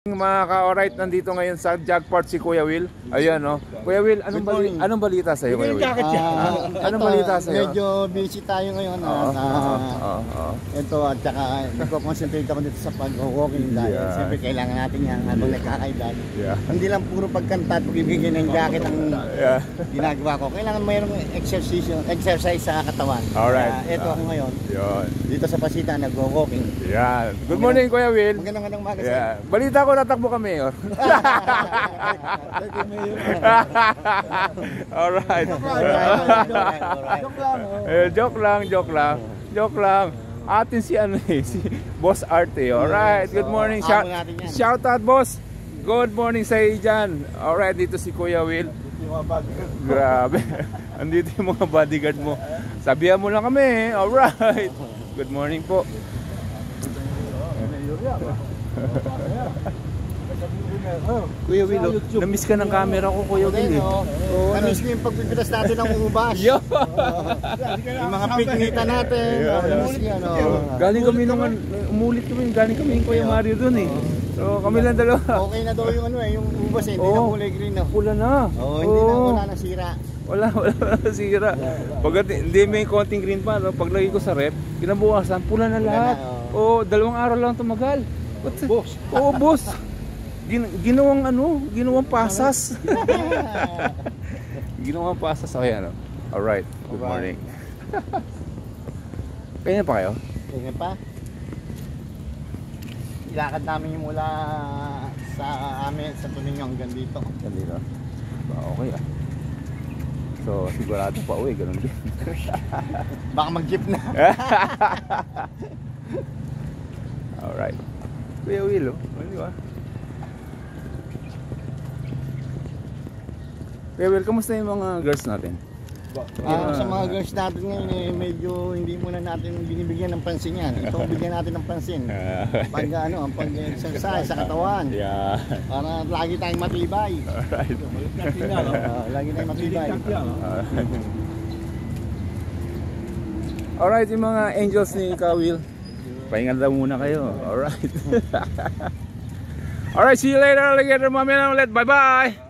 Mga ka-alright, nandito ngayon sa Jackpot si Kuya Will. Ayan, no? Kuya Will, anong balita sa'yo, Kuya Will? Anong balita sa'yo? Medyo busy tayo ngayon. Ito, at saka nagko-concentrate ako dito sa pag-walking dahil siyempre kailangan natin yan habang nagkakaedad. Hindi lang puro pagkanta at pagbibigay ng jacket ang ginagawa ko. Kailangan mayroong exercise sa katawan. Alright. Ito ako ngayon. Dito sa Pasita, nagwo-walking. Yan. Good morning, Kuya Will. Magandang umaga sa'yo. Balita ko, natakbo ka, Mayor. Alright. Joke lang. Atin si si Boss Arte. Alright. Good morning. Shout out, boss. Good morning sa iyo dyan. Alright, dito si Kuya Will. Grabe. Andito yung mga bodyguard mo. Sabihan mo lang kami. Alright. Good morning po. Kuya Will, na-miss ka ng camera ko, Kuya Will. Na-miss ko yung pagpipitas natin ng ubas. Yung mga piknita natin. Galing kami nung umulit kami, galing kami yung Kuya Mario dun eh. So kami lang dalawa. Okay na daw yung yung ubas eh, hindi na kulay green. Pula na. Wala na sira. Wala na sira. Pag hindi may konting green pa, no? Paglagay ko sa rep, kinabukasan, pula na lahat. Dalawang araw lang tumagal. Boss. Boss. Ginawang pasas. Ginawang pasas. Okay, ano? Alright, good morning. Kaya pa kayo? Kaya pa? Ilakad namin yung mula sa amin, sa Tuninyo hanggang dito. Dito? Okay ah. So, sigurado pa uwi, ganun din. Baka mag-jeep na. Alright. Kuya Will, di ba? Kuya Will, kamusta yung mga girls natin? Sa mga girls natin ngayon, medyo hindi muna natin binibigyan ng pansin yan. Ito bigyan natin ng pansin. Pag-exercise sa katawan. Para lagi tayong matibay. Alright. Lagi tayong matibay. Alright, yung mga angels ni Kuya Will. Pahinga daw muna kayo. Alright. Alright, see you later. Alligator, mamaya na ulit. Bye-bye.